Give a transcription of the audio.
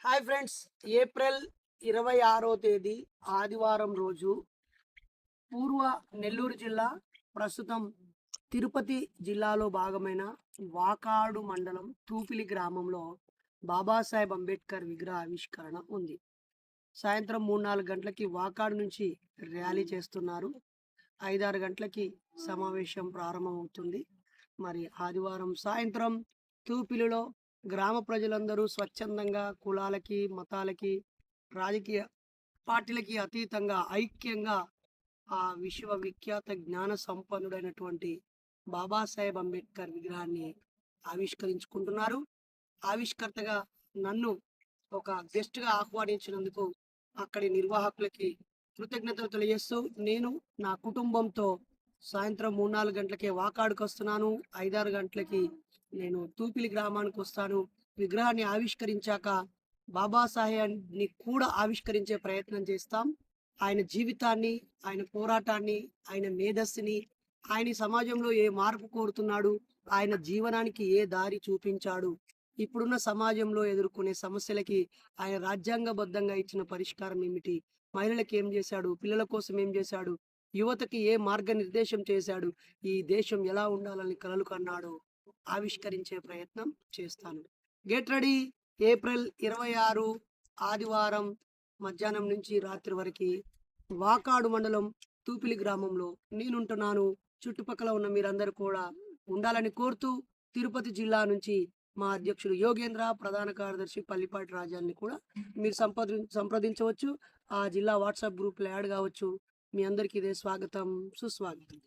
Hi friends. April 26వ తేదీ ఆదివారం రోజు పూర్వ నెల్లూరు జిల్లా, ప్రస్తుతం తిరుపతి జిల్లాలో భాగమైన వాకాడు మండలం తూపిలి గ్రామంలో బాబాసాహెబ్ అంబేద్కర్ విగ్రహ ఆవిష్కరణ ఉంది. సాయంత్రం 3-4 గంటలకి వాకాడు నుంచి ర్యాలీ చేస్తున్నారు. 5-6 గంటలకి సమావేశం ప్రారంభమవుతుంది. మరి ఆదివారం సాయంత్రం తూపిలిలో గ్రామ ప్రజలందరూ స్వచ్ఛందంగా కులాలకి, మతాలకి, రాజకీయ పార్టీలకి అతీతంగా ఐక్యంగా ఆ విశ్వవిఖ్యాత జ్ఞాన సంపన్నుడైనటువంటి బాబాసాహెబ్ అంబేద్కర్ విగ్రహాన్ని ఆవిష్కరించుకుంటున్నారు. ఆవిష్కర్తగా నన్ను ఒక గెస్ట్‌గా ఆహ్వానించినందుకు అక్కడి నిర్వాహకులకి కృతజ్ఞతలు తెలియజేస్తూ, నేను నా కుటుంబంతో సాయంత్రం 3-4 గంటలకే వాకాడుకొస్తున్నాను. 5-6 గంటలకి నేను తూపిలి గ్రామానికొస్తాను. విగ్రహాన్ని ఆవిష్కరించాక బాబాసాహెబ్‌ని కూడా ఆవిష్కరించే ప్రయత్నం చేస్తాం. ఆయన జీవితాన్ని, ఆయన పోరాటాన్ని, ఆయన మేధస్సుని, ఆయన ఈ సమాజంలో ఏ మార్పు కోరుతున్నాడు, ఆయన జీవనానికి ఏ దారి చూపించాడు, ఇప్పుడున్న సమాజంలో ఎదుర్కొనే సమస్యలకి ఆయన రాజ్యాంగబద్ధంగా ఇచ్చిన పరిష్కారం ఏమిటి, మహిళలకు ఏం చేశాడు, పిల్లల కోసం ఏం చేశాడు, యువతకి ఏ మార్గనిర్దేశం చేశాడు, ఈ దేశం ఎలా ఉండాలని కలలు కన్నాడో ఆవిష్కరించే ప్రయత్నం చేస్తాను. Get ready. ఏప్రిల్ 26 ఆదివారం మధ్యాహ్నం నుంచి రాత్రి వరకి వాకాడు మండలం తూపిలి గ్రామంలో నేనుంటున్నాను. చుట్టుపక్కల ఉన్న మీరందరూ కూడా ఉండాలని కోరుతూ, తిరుపతి జిల్లా నుంచి మా అధ్యక్షుడు యోగేంద్ర, ప్రధాన కార్యదర్శి పల్లిపాటి రాజాన్ని కూడా మీరు సంప్రదించవచ్చు. ఆ జిల్లా వాట్సాప్ గ్రూప్లో యాడ్ కావచ్చు. మీ అందరికీ ఇదే స్వాగతం, సుస్వాగతం.